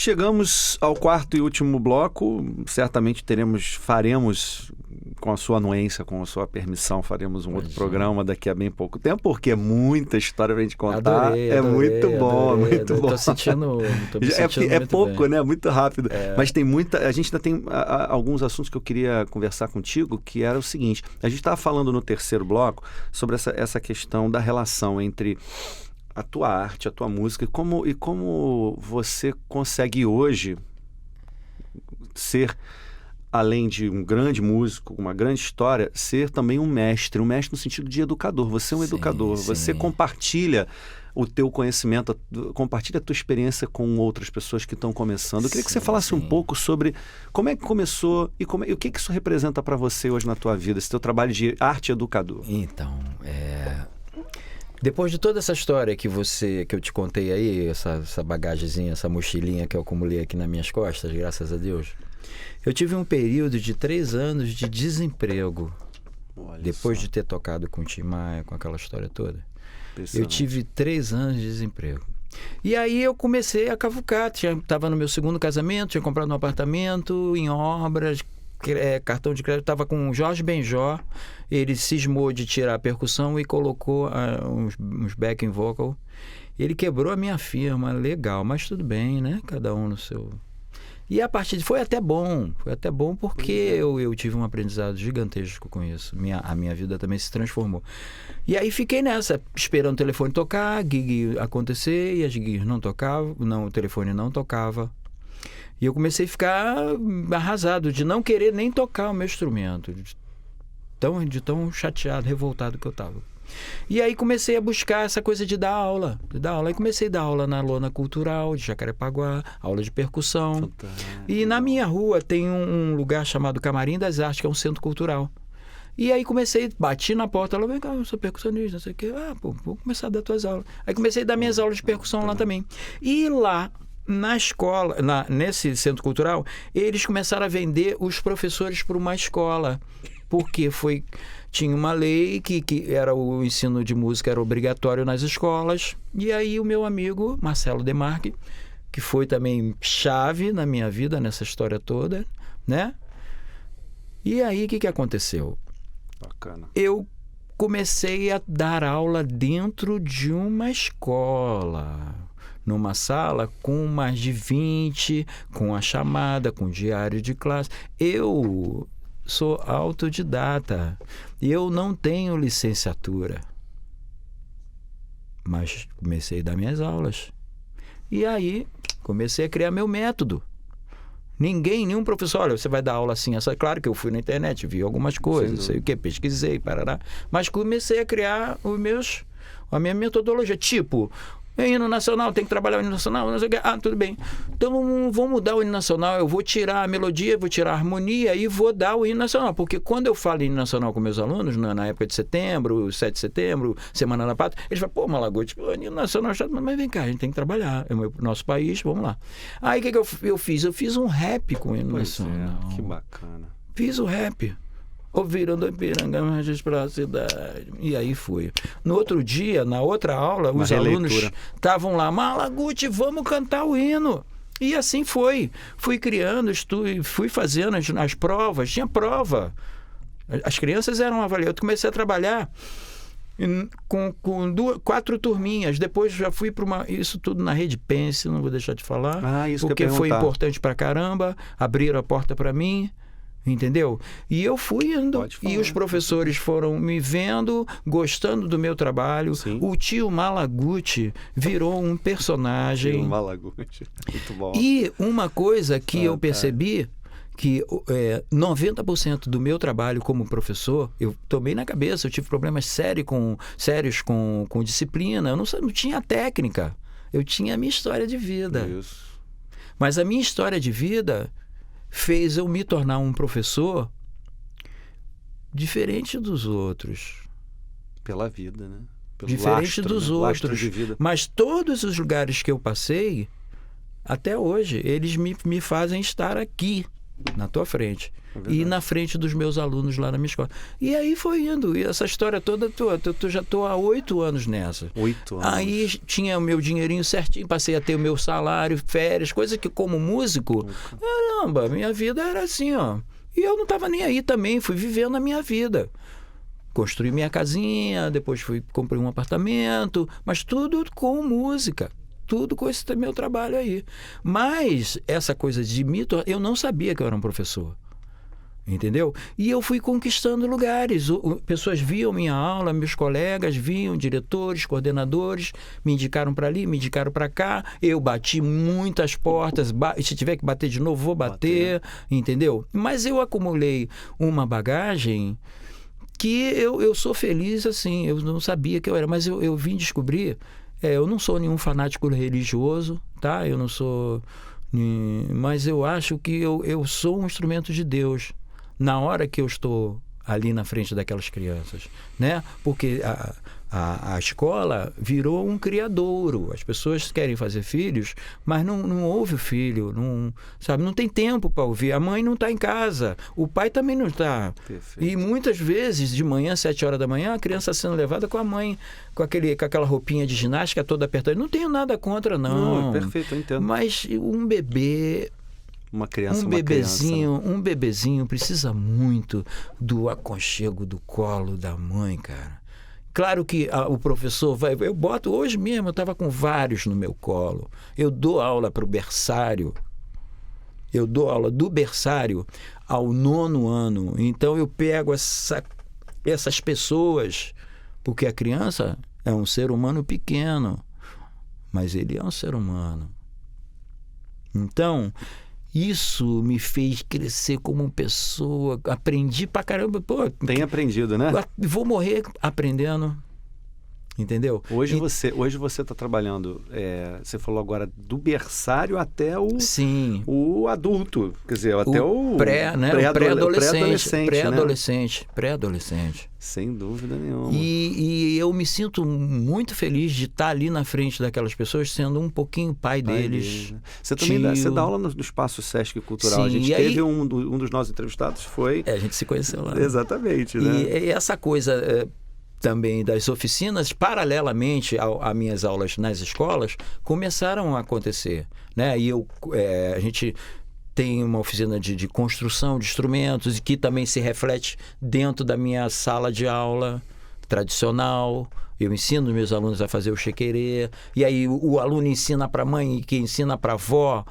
chegamos ao quarto e último bloco. Certamente faremos, com a sua anuência, com a sua permissão, faremos um outro programa daqui a bem pouco tempo, porque é muita história pra gente contar. Adorei, muito bom. Tô me sentindo é pouco, bem. Né? Muito rápido. Mas tem a gente ainda tem alguns assuntos que eu queria conversar contigo, que era o seguinte: a gente estava falando no terceiro bloco sobre essa questão da relação entre a tua arte, a tua música, e como você consegue hoje ser, além de um grande músico, uma grande história, ser também um mestre no sentido de educador. Você é um educador, você compartilha o teu conhecimento, compartilha a tua experiência com outras pessoas que estão começando. Eu queria que você falasse um pouco sobre como é que começou e o que isso representa para você hoje na tua vida, esse teu trabalho de arte educador. Então, depois de toda essa história que eu te contei aí, essa bagagemzinha, essa mochilinha que eu acumulei aqui nas minhas costas, graças a Deus, eu tive um período de 3 anos de desemprego. Depois de ter tocado com o Tim Maia, com aquela história toda. Eu tive 3 anos de desemprego. E aí eu comecei a cavucar. Estava no meu segundo casamento, tinha comprado um apartamento em obras, cartão de crédito, estava com o Jorge Benjó. Ele cismou de tirar a percussão e colocou uns backing vocal. Ele quebrou a minha firma, legal, mas tudo bem, né? Cada um no seu... E a partir foi até bom porque eu tive um aprendizado gigantesco com isso. A minha vida também se transformou. E aí fiquei nessa, esperando o telefone tocar, gig acontecer, e as gigs não tocavam, o telefone não tocava. E eu comecei a ficar arrasado, de não querer nem tocar o meu instrumento, de tão chateado, revoltado que eu estava. E aí comecei a buscar essa coisa de dar aula. E comecei a dar aula na Lona Cultural de Jacarepaguá, aula de percussão. E na minha rua tem um lugar chamado Camarim das Artes, que é um centro cultural. E aí bati na porta, ela vem cá, eu sou percussionista, não sei o quê. Vou começar a dar tuas aulas. Aí comecei a dar minhas aulas de percussão lá também. E lá, na escola, nesse centro cultural, eles começaram a vender os professores para uma escola. Porque tinha uma lei que era o ensino de música era obrigatório nas escolas. E aí o meu amigo Marcelo Demarque, que foi também chave na minha vida nessa história toda, né? E aí o que aconteceu? Bacana. Eu comecei a dar aula dentro de uma escola, numa sala com mais de 20, com a chamada, com diário de classe. Eu sou autodidata. Eu não tenho licenciatura. Mas comecei a dar minhas aulas. E aí, comecei a criar meu método. Nenhum professor, olha, você vai dar aula assim, claro que eu fui na internet, vi algumas coisas, não sei o que, pesquisei, parará. Mas comecei a criar a minha metodologia. Tipo, hino nacional, tem que trabalhar o hino nacional, não sei o que. Tudo bem. Então vou mudar o hino nacional, eu vou tirar a melodia, vou tirar a harmonia e vou dar o hino nacional. Porque quando eu falo hino nacional com meus alunos, na época de setembro, 7 de setembro, Semana da Pátria, eles falam, pô, Malaguti, hino nacional, mas vem cá, a gente tem que trabalhar, é o nosso país, vamos lá. Aí o que eu fiz? Eu fiz um rap com o hino nacional. Que bacana. Fiz o rap. Ouviram do Ipiranga, mas para a cidade. E aí fui. No outro dia, na outra aula, os alunos estavam lá, Malaguti, vamos cantar o hino. E assim foi. Fui criando, fui fazendo as provas. Tinha prova. As crianças eram avaliadas. Eu comecei a trabalhar com 4 turminhas. Depois já fui para isso tudo na Rede Pense, não vou deixar de falar. Isso porque foi importante pra caramba. Abriram a porta para mim. Entendeu? E eu fui indo. E os professores foram me vendo, gostando do meu trabalho. Sim. O tio Malaguti virou um personagem. Tio Malaguti. Muito bom. E uma coisa que eu percebi, que 90% do meu trabalho como professor, eu tomei na cabeça, eu tive problemas sérios com disciplina. Eu não tinha técnica. Eu tinha a minha história de vida. Isso. Mas a minha história de vida fez eu me tornar um professor diferente dos outros. Pela vida, né? Pelo diferente dos outros. De vida. Mas todos os lugares que eu passei, até hoje, eles me fazem estar aqui, na tua frente. e na frente dos meus alunos lá na minha escola. E aí foi indo. E essa história toda, eu já estou há 8 anos nessa. 8 anos. Aí tinha o meu dinheirinho certinho, passei a ter o meu salário, férias, coisa que como músico, caramba, minha vida era assim, ó. E eu não estava nem aí também, fui vivendo a minha vida. Construí minha casinha, depois comprei um apartamento, mas tudo com música. Tudo com esse meu trabalho aí. Mas essa coisa de mito, eu não sabia que eu era um professor. Entendeu? E eu fui conquistando lugares. Pessoas viam minha aula, meus colegas viam, diretores, coordenadores, me indicaram para ali, me indicaram para cá. Eu bati muitas portas. Se tiver que bater de novo, vou bater. Entendeu? Mas eu acumulei uma bagagem que eu sou feliz assim. Eu não sabia que eu era, mas eu vim descobrir. Eu não sou nenhum fanático religioso, tá? Eu não sou... Mas eu acho que eu sou um instrumento de Deus na hora que eu estou ali na frente daquelas crianças, né? Porque a escola virou um criadouro. As pessoas querem fazer filhos, mas não ouve o filho, não tem tempo para ouvir. A mãe não está em casa, o pai também não está. E muitas vezes, de manhã, 7 horas da manhã, a criança sendo levada com a mãe, com aquela roupinha de ginástica toda apertada. Não tenho nada contra, não. Não, perfeito, eu entendo. Mas um bebê... Um bebezinho precisa muito do aconchego do colo da mãe, cara. Claro que o professor eu boto, hoje mesmo eu estava com vários no meu colo. Eu dou aula para o berçário. Eu dou aula do berçário ao 9º ano. Então eu pego essas pessoas, porque a criança é um ser humano pequeno, mas ele é um ser humano. Então... isso me fez crescer como pessoa. Aprendi pra caramba. Pô, tem aprendido, né? Vou morrer aprendendo. Entendeu? Hoje você está trabalhando, você falou agora, do berçário até o adulto. Quer dizer, até o pré-adolescente. Sem dúvida nenhuma. E eu me sinto muito feliz de estar ali na frente daquelas pessoas, sendo um pouquinho pai deles. Né? Você também dá aula no Espaço Sesc Cultural. Sim, a gente teve um dos nossos entrevistados, foi... a gente se conheceu lá. Exatamente. Né? E essa coisa... também das oficinas, paralelamente às minhas aulas nas escolas, começaram a acontecer, né? E a gente tem uma oficina de construção de instrumentos, e que também se reflete dentro da minha sala de aula tradicional. Eu ensino meus alunos a fazer o chequerê, e aí o aluno ensina para a mãe, que ensina para a avó,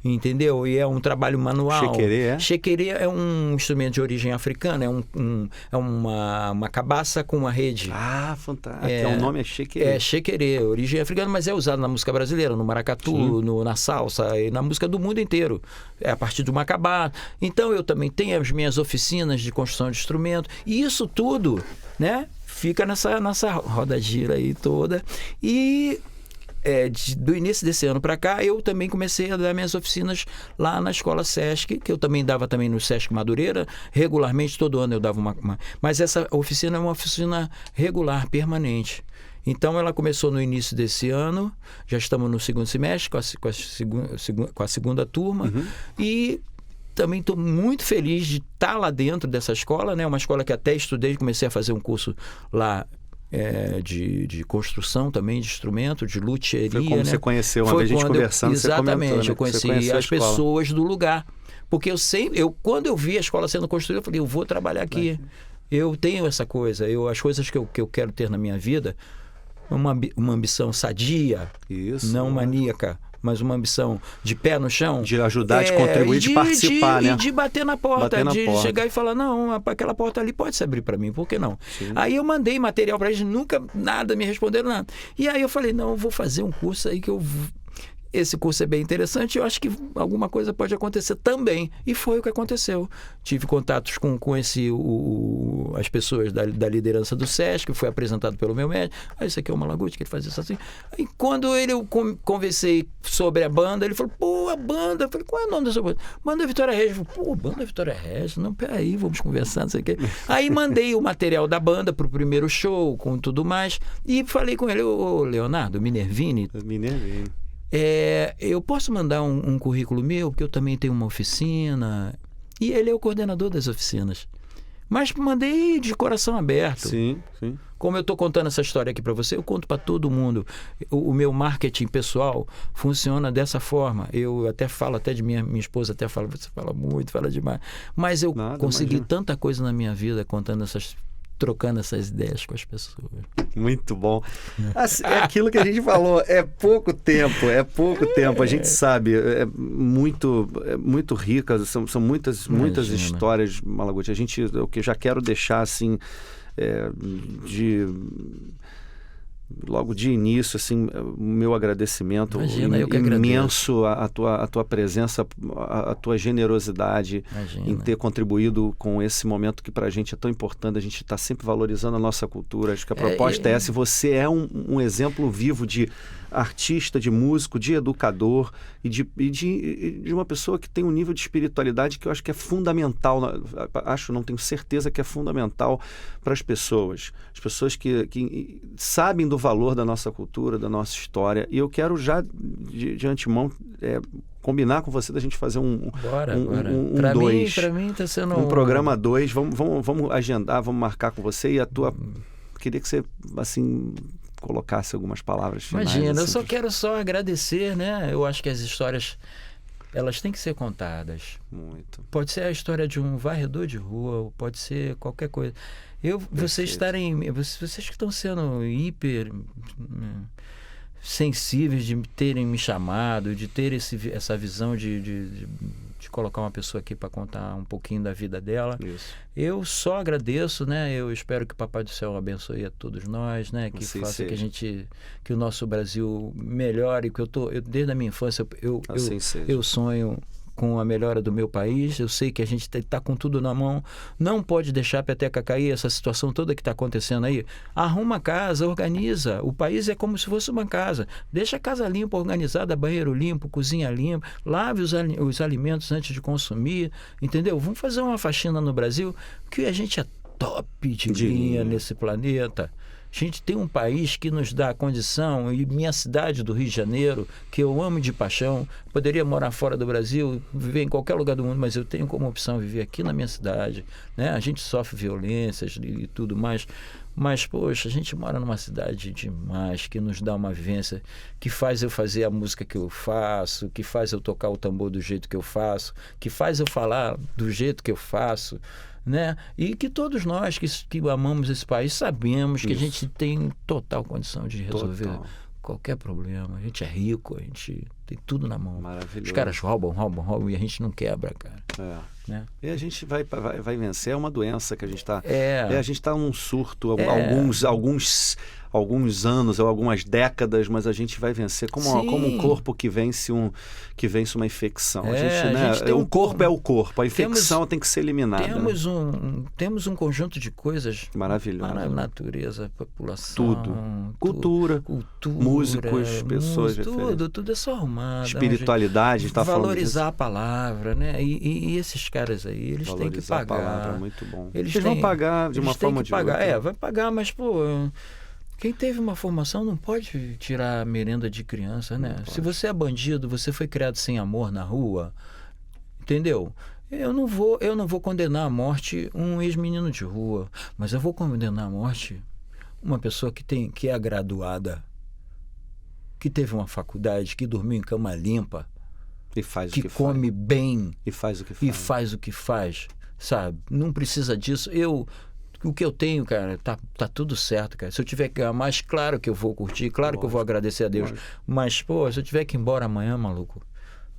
entendeu? E é um trabalho manual. Chequerê é um instrumento de origem africana, é uma cabaça com uma rede. Ah, fantástico. O nome é chequerê. É chequerê, origem africana, mas é usado na música brasileira, no maracatu, na salsa e na música do mundo inteiro. É a partir de uma cabaça. Então eu também tenho as minhas oficinas de construção de instrumento, e isso tudo, né, fica nessa roda gira aí toda. E do início desse ano para cá, eu também comecei a dar minhas oficinas lá na Escola Sesc, que eu também dava também no Sesc Madureira, regularmente, todo ano eu dava uma... Mas essa oficina é uma oficina regular, permanente. Então ela começou no início desse ano, já estamos no segundo semestre, com a segunda turma, e também estou muito feliz de estar lá dentro dessa escola, né? Uma escola que até estudei, comecei a fazer um curso lá, de construção também, de instrumento, de luthieria. Foi como, né? Você conheceu, uma vez a gente conversando, exatamente, você comentou, né? Eu conheci as pessoas do lugar. Porque quando eu vi a escola sendo construída, eu falei, eu vou trabalhar aqui. Eu tenho essa coisa, as coisas que eu quero ter na minha vida, uma ambição sadia, não maníaca, mas uma ambição de pé no chão. De ajudar, de contribuir, de participar, né? E de bater na porta, chegar e falar, não, aquela porta ali pode se abrir para mim, por que não? Sim. Aí eu mandei material para eles, nunca nada, me responderam nada. E aí eu falei, não, eu vou fazer um curso aí que esse curso é bem interessante, eu acho que alguma coisa pode acontecer também. E foi o que aconteceu. Tive contatos com as pessoas da liderança do Sesc, foi apresentado pelo meu médico. Isso aqui é o Malaguti, que ele faz isso assim. E quando eu conversei sobre a banda, ele falou, pô, a banda. Eu falei, qual é o nome dessa banda? Banda Vitória Regis. Eu falei, pô, Banda Vitória Regis? Não, peraí, vamos conversar, não sei o quê. Aí mandei o material da banda pro primeiro show, com tudo mais, e falei com ele, ô Leonardo Minervini. Eu posso mandar um currículo meu, porque eu também tenho uma oficina. E ele é o coordenador das oficinas. Mas mandei de coração aberto. Sim, sim. Como eu estou contando essa história aqui para você, eu conto para todo mundo. O meu marketing pessoal funciona dessa forma. Eu até falo, até de minha esposa até fala, você fala muito, fala demais. Mas eu consegui tanta coisa na minha vida trocando essas ideias com as pessoas. Muito bom. Assim, é aquilo que a gente falou, é pouco tempo. A gente sabe, é muito rica, são muitas histórias, Malaguti. O que eu já quero deixar assim, logo de início, assim, o meu agradecimento imenso à tua presença, à tua generosidade em ter contribuído com esse momento que para a gente é tão importante. A gente está sempre valorizando a nossa cultura. Acho que a proposta é essa. Você é um exemplo vivo de artista, de músico, de educador e de uma pessoa que tem um nível de espiritualidade que eu acho que é fundamental, não tenho certeza que é fundamental para as pessoas que sabem do valor da nossa cultura, da nossa história. E eu quero já de antemão combinar com você da gente fazer um Para mim está sendo um programa 2. Vamos agendar, vamos marcar com você e queria que você assim colocasse algumas palavras finais. Imagina, assim, eu quero agradecer, né? Eu acho que as histórias, elas têm que ser contadas. Muito. Pode ser a história de um varredor de rua, pode ser qualquer coisa. Vocês que estão sendo hiper sensíveis de terem me chamado, de ter essa visão de colocar uma pessoa aqui para contar um pouquinho da vida dela. Isso. Eu só agradeço, né? Eu espero que o Papai do Céu abençoe a todos nós, né? Que assim faça seja. que o nosso Brasil melhore, que desde a minha infância eu sonho com a melhora do meu país. Eu sei que a gente está com tudo na mão, não pode deixar a peteca cair, essa situação toda que está acontecendo aí. Arruma a casa, organiza. O país é como se fosse uma casa. Deixa a casa limpa, organizada, banheiro limpo, cozinha limpa, lave os alimentos antes de consumir, entendeu? Vamos fazer uma faxina no Brasil, que a gente é top de linha nesse planeta. A gente tem um país que nos dá a condição, e minha cidade do Rio de Janeiro, que eu amo de paixão, poderia morar fora do Brasil, viver em qualquer lugar do mundo, mas eu tenho como opção viver aqui na minha cidade, né? A gente sofre violências e tudo mais, mas, poxa, a gente mora numa cidade demais, que nos dá uma vivência, que faz eu fazer a música que eu faço, que faz eu tocar o tambor do jeito que eu faço, que faz eu falar do jeito que eu faço, né? E que todos nós que amamos esse país sabemos que a gente tem total condição de resolver qualquer problema. A gente é rico, a gente tem tudo na mão. Maravilhoso. Os caras roubam e a gente não quebra, cara. Né? E a gente vai vencer. É uma doença que a gente está... a gente está num surto alguns anos ou algumas décadas, mas a gente vai vencer como um corpo que vence uma infecção. O corpo é o corpo, a infecção tem que ser eliminada. Temos um conjunto de coisas maravilhoso. Natureza, população, tudo. Cultura, músicos, pessoas diferentes. Tudo é só arrumado. Espiritualidade, está falando valorizar a palavra, né? E esses caras aí, eles têm que pagar. A palavra, muito bom. Eles vão pagar de uma forma ou de outra. Vai pagar, mas, pô... Quem teve uma formação não pode tirar a merenda de criança, né? Se você é bandido, você foi criado sem amor na rua, entendeu? Eu não vou condenar à morte um ex-menino de rua, mas eu vou condenar à morte uma pessoa que é graduada, que teve uma faculdade, que dormiu em cama limpa, e faz que come bem e faz o que faz, sabe? Não precisa disso. O que eu tenho, cara, tá tudo certo, cara. Se eu tiver que ganhar mais, claro que eu vou curtir, claro que eu vou agradecer a Deus. Mas, pô, se eu tiver que ir embora amanhã, maluco,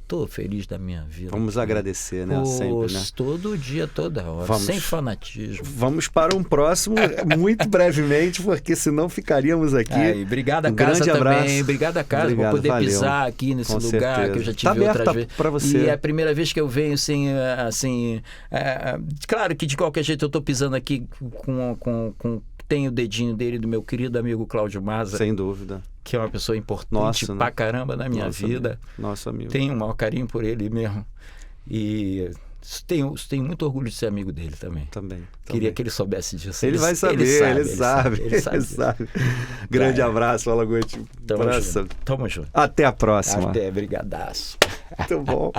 tô feliz da minha vida. Vamos agradecer, né? Sempre, né? Todo dia, toda hora, sem fanatismo. Vamos para um próximo, muito brevemente, porque senão ficaríamos aqui. Obrigado a casa também. Obrigado a casa por poder pisar aqui nesse lugar que eu já tive outras vezes. Para você. E é a primeira vez que eu venho claro que de qualquer jeito eu tô pisando aqui tem o dedinho dele, do meu querido amigo Cláudio Maza. Sem dúvida. Que é uma pessoa importante pra caramba na minha vida. Nosso amigo. Tenho um maior carinho por ele mesmo. E tenho muito orgulho de ser amigo dele também. Queria que ele soubesse disso. Ele vai saber, ele sabe. Grande abraço, Malaguti. Tamo junto. Até a próxima. Brigadaço. Muito bom.